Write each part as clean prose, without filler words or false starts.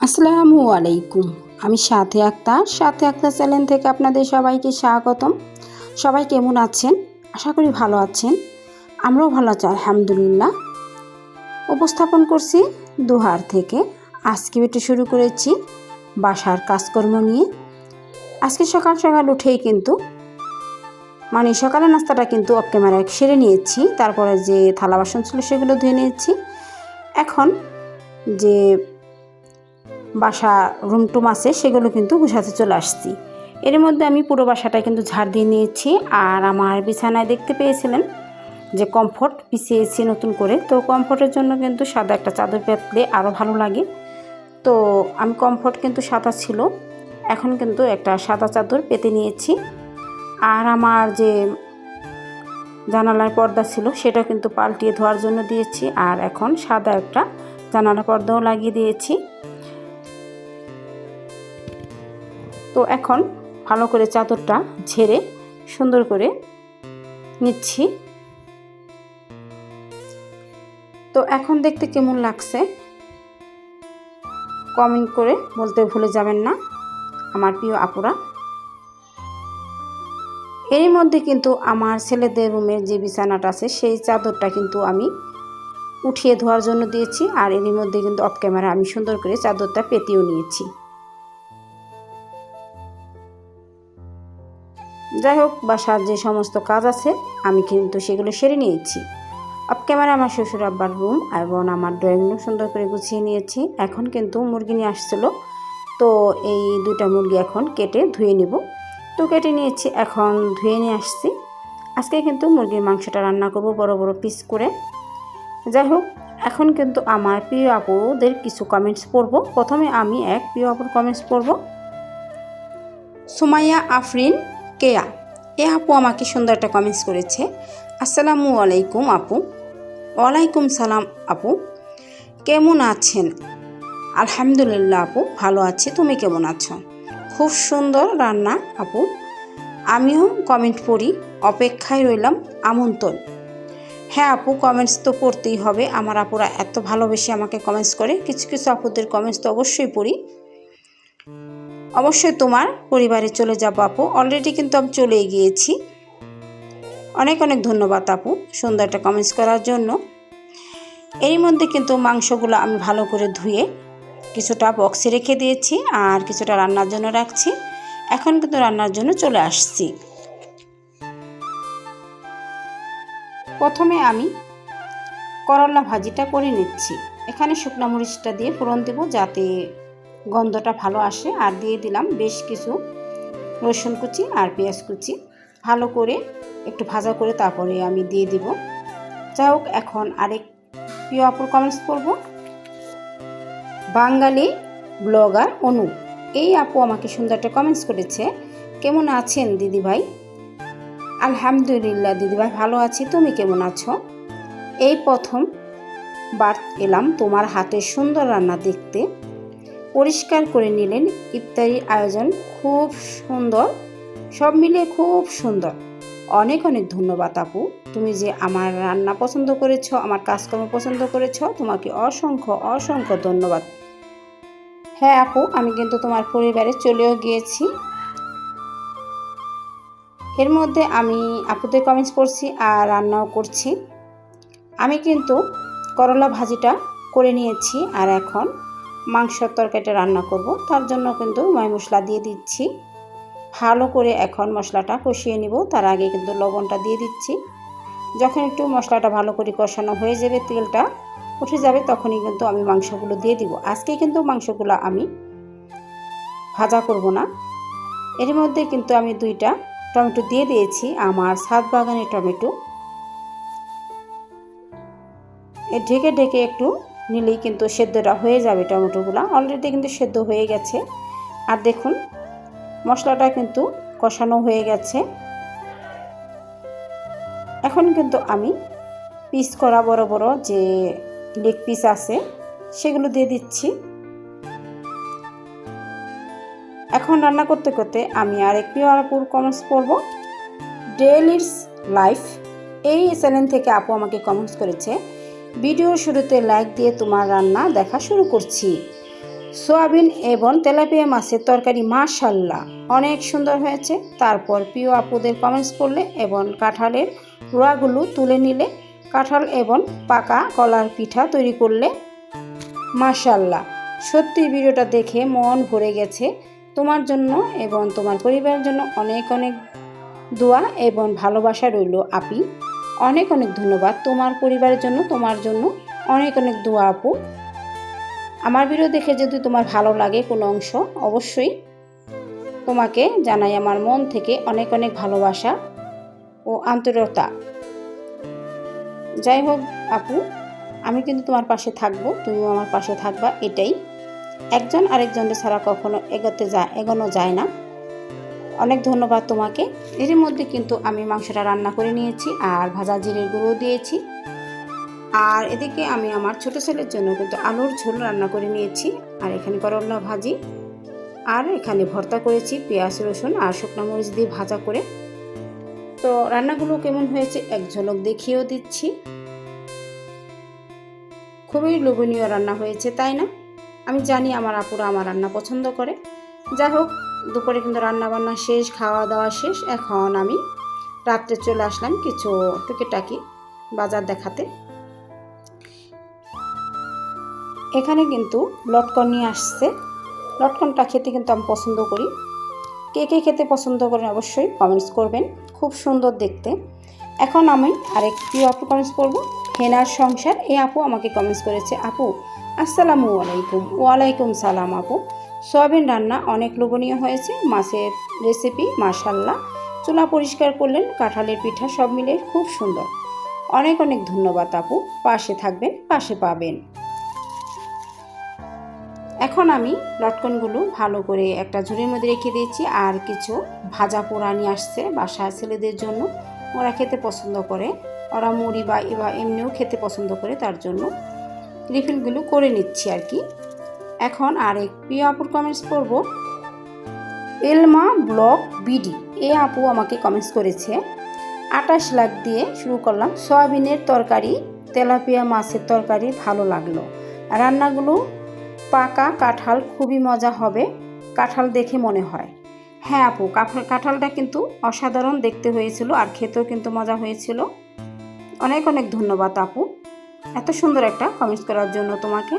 আসসালামু আলাইকুম। আমি সাথে আক্তার চ্যানেল থেকে আপনাদের সবাইকে স্বাগতম। সবাই কেমন আছেন? আশা করি ভালো আছেন। আমরাও ভালো আছি আলহামদুলিল্লাহ। উপস্থাপন করছি দুহার থেকে। আজকে একটু শুরু করেছি বাসার কাজকর্ম নিয়ে। আজকে সকাল সকাল উঠেই কিন্তু সকালের নাস্তাটা কিন্তু অফ ক্যামেরায় সেরে নিয়েছি। তারপরে যে থালা বাসন ছিল সেগুলো ধুয়ে নিয়েছি। এখন যে বাসা রুমটুম আছে সেগুলো কিন্তু গুছাতে চলে আসছি। এর মধ্যে আমি পুরো বাসাটা কিন্তু ঝাড় দিয়ে নিয়েছি। আর আমার বিছানায় দেখতে পেয়েছিলেন যে কমফোর্ট বিছিয়েছি নতুন করে। তো কমফোর্টের জন্য কিন্তু সাদা একটা চাদর পেতলে আরও ভালো লাগে। তো আমি কমফোর্ট কিন্তু সাদা ছিল, এখন কিন্তু একটা সাদা চাদর পেতে নিয়েছি। আর আমার যে জানালার পর্দা ছিল সেটা কিন্তু পাল্টিয়ে ধোয়ার জন্য দিয়েছি। আর এখন সাদা একটা জানালা পর্দাও লাগিয়ে দিয়েছি। তো এখন ভালো করে চাদরটা ঝেড়ে সুন্দর করে নিচ্ছি। তো এখন দেখতে কেমন লাগছে কমেন্ট করে বলতে ভুলে যাবেন না আমার প্রিয় আপুরা। এরই মধ্যে কিন্তু আমার ছেলেদের রুমের যে বিছানাটা আছে সেই চাদরটা কিন্তু আমি উঠিয়ে ধোয়ার জন্য দিয়েছি। আর এরই মধ্যে কিন্তু অফ ক্যামেরা আমি সুন্দর করে চাদরটা পেতেও নিয়েছি। যাই হোক, বাসার যে সমস্ত কাজ আছে আমি কিন্তু সেগুলো সেরে নিয়েছি। অফ ক্যামেরা আমার শ্বশুর আব্বার রুম এবং আমার ড্রয়িং রুম সুন্দর করে গুছিয়ে নিয়েছি। এখন কিন্তু মুরগি নিয়ে আসছিলো, তো এই দুটা মুরগি এখন কেটে ধুয়ে নিব। তো কেটে নিয়েছি, এখন ধুয়ে নিয়ে আসছি। আজকে কিন্তু মুরগির মাংসটা রান্না করব বড় বড় পিস করে। যাই হোক, এখন কিন্তু আমার প্রিয় আপুদের কিছু কমেন্টস পড়ব। প্রথমে আমি এক প্রিয় আপুর কমেন্টস পড়ব। সুমাইয়া আফরিন কেয়া, এ আপু আমাকে সুন্দর একটা কমেন্টস করেছে। আসসালামু আলাইকুম আপু। ওয়ালাইকুম সালাম আপু, কেমন আছেন? আলহামদুলিল্লাহ আপু, ভালো আছি। তুমি কেমন আছো? খুব সুন্দর রান্না আপু। আমিও কমেন্ট পড়ি, অপেক্ষায় রইলাম আমন্ত্রণ। হ্যাঁ আপু, কমেন্টস তো পড়তেই হবে। আমার আপুরা এত ভালোবেসে আমাকে কমেন্টস করে। কিছু কিছু আপুদের কমেন্টস তো অবশ্যই পড়ি। অবশ্যই তোমার পরিবারে চলে যাব আপু। অলরেডি কিন্তু আমি চলেই গিয়েছি। অনেক অনেক ধন্যবাদ আপু সুন্দর একটা কমেন্টস করার জন্য। এরই মধ্যে কিন্তু মাংসগুলো আমি ভালো করে ধুয়ে কিছুটা বক্সে রেখে দিয়েছি আর কিছুটা রান্নার জন্য রাখছি। এখন কিন্তু রান্নার জন্য চলে আসছি। প্রথমে আমি করলা ভাজিটা করে নিচ্ছি। এখানে শুকনো মরিচটা দিয়ে ফোড়ন দেব যাতে গন্ধটা ভালো আসে। আর দিয়ে দিলাম বেশ কিছু রসুন কুচি আর পেঁয়াজ কুচি। ভালো করে একটু ভাজা করে তারপরে আমি দিয়ে দিব। যাই হোক, এখন আরেক প্রিয় আপুর কমেন্টস করব। বাঙালি ব্লগার অনু, এই আপু আমাকে সুন্দর একটা কমেন্টস করেছে। কেমন আছেন দিদিভাই? আলহামদুলিল্লাহ দিদিভাই, ভালো আছি। তুমি কেমন আছো? এই প্রথম বার এলাম তোমার হাতের সুন্দর রান্না দেখতে। পরিষ্কার করে নিলেন ইফতারির আয়োজন, খুব সুন্দর, সব মিলিয়ে খুব সুন্দর। অনেক অনেক ধন্যবাদ আপু, তুমি যে আমার রান্না পছন্দ করেছো, আমার কাজকর্ম পছন্দ করেছো, তোমাকে অসংখ্য অসংখ্য ধন্যবাদ। হ্যাঁ আপু, আমি কিন্তু তোমার পরিবারে চলেও গিয়েছি। এর মধ্যে আমি আপুদের কমেন্টস পড়ছি আর রান্নাও করছি। আমি কিন্তু করলা ভাজিটা করে নিয়েছি আর এখন মাংসের তরকারিটা রান্না করব। তার জন্য কিন্তু ময় মশলা দিয়ে দিচ্ছি। ভালো করে এখন মশলাটা কষিয়ে নিব। তার আগে কিন্তু লবণটা দিয়ে দিচ্ছি। যখন একটু মশলাটা ভালো করে কষানো হয়ে যাবে, তেলটা উঠে যাবে, তখনই কিন্তু আমি মাংসগুলো দিয়ে দিব। আজকে কিন্তু মাংসগুলো আমি ভাজা করব না। এর মধ্যে কিন্তু আমি দুইটা টমেটো দিয়ে দিয়েছি, আমার ছাদ বাগানের টমেটো। ঢেকে ঢেকে একটু নিলেই কিন্তু সেদ্ধটা হয়ে যাবে। টমেটোগুলো অলরেডি কিন্তু সেদ্ধ হয়ে গেছে। আর দেখুন মশলাটা কিন্তু কষানো হয়ে গেছে। এখন কিন্তু আমি পিস করা বড় বড় যে লেগ পিস আছে সেগুলো দিয়ে দিচ্ছি। এখন রান্না করতে করতে আমি আরেক প্রিয় আপুর কমেন্টস পড়ব। ডেইলিস লাইফ, এই চ্যানেল থেকে আপু আমাকে কমেন্টস করেছে। ভিডিও শুরুতে লাইক দিয়ে তোমার রান্না দেখা শুরু করছি। সোয়াবিন এবং তেলাপিয়া মাছের তরকারি মাশাআল্লাহ অনেক সুন্দর হয়েছে। তারপর প্রিয় আপুদের কমেন্টস করলে এবং কাঁঠালের রোয়াগুলো তুলে নিলে, কাঁঠাল এবং পাকা কলার পিঠা তৈরি করলে। মাশাআল্লাহ, সত্যি ভিডিওটা দেখে মন ভরে গেছে। তোমার জন্য এবং তোমার পরিবারের জন্য অনেক অনেক দোয়া এবং ভালোবাসা রইল আপি। অনেক অনেক ধন্যবাদ। তোমার পরিবারের জন্য, তোমার জন্য অনেক অনেক দোয়া আপু। আমার ভিডিও দেখে যদি তোমার ভালো লাগে কোনো অংশ, অবশ্যই তোমাকে জানাই আমার মন থেকে অনেক অনেক ভালোবাসা ও আন্তরিকতা। যাই হোক আপু, আমি কিন্তু তোমার পাশে থাকবো, তুমিও আমার পাশে থাকবা, এটাই। একজন আরেকজনের ছাড়া কখনো এগোনো যায় না। অনেক ধন্যবাদ তোমাকে। এর মধ্যে কিন্তু আমি মাংসটা রান্না করে নিয়েছি আর ভাজা জিরের গুঁড়ো দিয়েছি। আর এদিকে আমি আমার ছোট ছেলের জন্য কিন্তু আলুর ঝোল রান্না করে নিয়েছি। আর এখানে করলা ভাজি, আর এখানে ভর্তা করেছি পেঁয়াজ রসুন আর শুকনো মরিচ দিয়ে ভাজা করে। তো রান্নাগুলো কেমন হয়েছে এক ঝলক দেখিয়েও দিচ্ছি। খুবই লোভনীয় রান্না হয়েছে, তাই না? আমি জানি আমার আপুরা আমার রান্না পছন্দ করে। যাই হোক, দুপুরে কিন্তু রান্না বান্না শেষ, খাওয়া দাওয়া শেষ। এখন আমি রাত্রে চলে আসলাম কিছু টুকিটাকি বাজার দেখাতে। এখানে কিন্তু লটকন নিয়ে আসছে। লটকনটা খেতে কিন্তু আমি পছন্দ করি। কে কে খেতে পছন্দ করেন অবশ্যই কমেন্টস করবেন। খুব সুন্দর দেখতে। এখন আমি আরেকটি আপু কমেন্টস করব, হেনার সংসার। এই আপু আমাকে কমেন্টস করেছে, আপু আসসালামু আলাইকুম। ওয়ালাইকুম সালাম আপু। সয়াবিন রান্না অনেক লোভনীয় হয়েছে। মাছের রেসিপি মাশাআল্লাহ। চুলা পরিষ্কার করলেন, কাঁঠালের পিঠা, সব মিলে খুব সুন্দর। অনেক অনেক ধন্যবাদ আপু। পাশে থাকবেন, পাশে পাবেন। এখন আমি লটকনগুলো ভালো করে একটা ঝুড়ির মধ্যে রেখে দিয়েছি। আর কিছু ভাজা পোড়া নিয়ে আসছে বাসায় ছেলেদের জন্য, ওরা খেতে পছন্দ করে। ওরা মুড়ি বা এমনিও খেতে পছন্দ করে, তার জন্য রিফিলগুলো করে নিচ্ছি আর কি। এখন আরেক প্রিয় আপুর কমেন্টস করব, এলমা ব্লগ বিডি। এ আপু আমাকে কমেন্টস করেছে, 28 লাখ দিয়ে শুরু করলাম সয়াবিনের তরকারি, তেলাপিয়া মাছের তরকারি, ভালো লাগলো। রান্নাগুলো পাকা কাঁঠাল, খুবই মজা হবে কাঁঠাল দেখে মনে হয়। হ্যাঁ আপু, কাঁঠালটা কিন্তু অসাধারণ দেখতে হয়েছিল আর খেতেও কিন্তু মজা হয়েছিল। অনেক অনেক ধন্যবাদ আপু এত সুন্দর একটা কমেন্টস করার জন্য তোমাকে।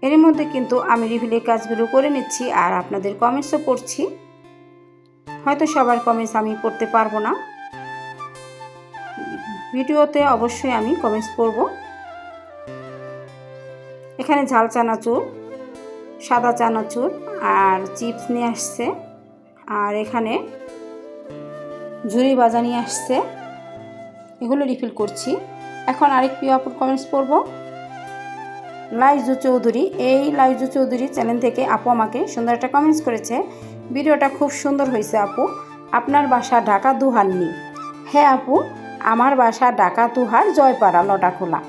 এর মধ্যে কিন্তু আমি রিভিলের কাজগুলো করে নিচ্ছি আর আপনাদের কমেন্টসও পড়ছি। হয়তো সবার কমেন্টস আমি পড়তে পারবো না, ভিডিওতে অবশ্যই আমি কমেন্টস পড়ব। এখানে ঝাল চানাচুর, সাদা চানাচুর আর চিপস নিয়ে আসছে। আর এখানে ঝুরি ভাজা নিয়ে আসছে, এগুলো রিফিল করছি। এখন আরেক প্রিয় আপুর কমেন্টস পড়ব, লাইজু চৌধুরী। এই লাইজু চৌধুরী চ্যানেল থেকে আপু আমাকে সুন্দর একটা কমেন্টস করেছে, ভিডিওটা খুব সুন্দর হয়েছে আপু। আপনার বাসা ঢাকা দুহারনি? হ্যাঁ আপু, আমার বাসা ঢাকা দুহার, জয়পাড়া, লটাখোলা।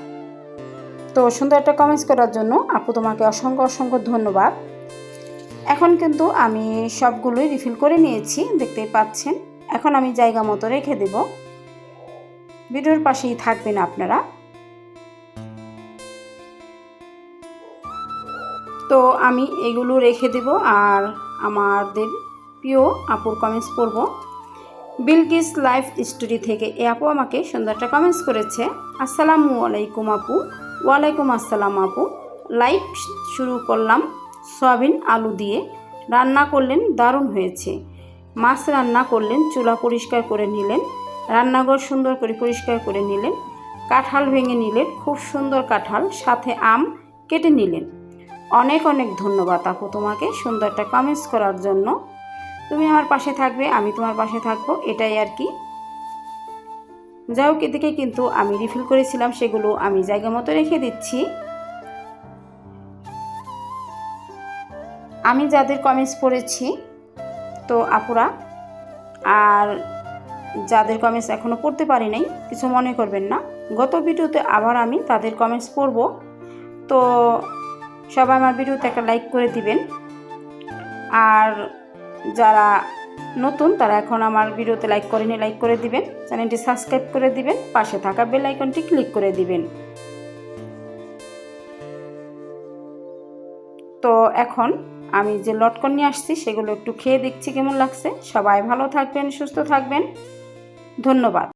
তো সুন্দর একটা কমেন্টস করার জন্য আপু তোমাকে অসংখ্য অসংখ্য ধন্যবাদ। এখন কিন্তু আমি সবগুলোই রিফিল করে নিয়েছি, দেখতেই পাচ্ছেন। এখন আমি জায়গা মতো রেখে দেব, ভিডিওর পাশেই থাকবেন আপনারা। তো আমি এগুলো রেখে দেব আর আমাদের প্রিয় আপুর কমেন্টস পড়ব। বিলকিস লাইফ স্টোরি থেকে এ আপু আমাকে সুন্দর একটা কমেন্টস করেছে, আসসালামু আলাইকুম আপু। ওয়ালাইকুম আসসালাম আপু। লাইভ শুরু করলাম সয়াবিন আলু দিয়ে, রান্না করলেন দারুণ হয়েছে। মাছ রান্না করলেন, চুলা পরিষ্কার করে নিলেন, রান্নাঘর সুন্দর করে পরিষ্কার করে নিলেন, কাঁঠাল ভেঙে নিলেন, খুব সুন্দর কাঁঠাল, সাথে আম কেটে নিলেন। অনেক অনেক ধন্যবাদ আপু তোমাকে সুন্দর একটা কমেন্টস করার জন্য। তুমি আমার পাশে থাকবে, আমি তোমার পাশে থাকবো, এটাই আর কি। যাই হোক, এদিকে কিন্তু আমি রিফিল করেছিলাম, সেগুলো আমি জায়গা মতো রেখে দিচ্ছি। আমি যাদের কমেন্টস পড়েছি তো আপুরা, আর যাদের কমেন্টস এখনও পড়তে পারি নাই কিছু মনে করবেন না, গত ভিডিওতে আবার আমি তাদের কমেন্টস পড়ব। তো সবাই আমার ভিডিওতে একটা লাইক করে দিবেন। আর যারা নতুন তারা এখন আমার ভিডিওতে লাইক করেনি, লাইক করে দিবেন, চ্যানেলটি সাবস্ক্রাইব করে দিবেন, পাশে থাকা বেল আইকনটি ক্লিক করে দিবেন। তো এখন আমি যে লটকন নিয়ে আসছি সেগুলো একটু খেয়ে দেখছি কেমন লাগছে। সবাই ভালো থাকবেন, সুস্থ থাকবেন। ধন্যবাদ।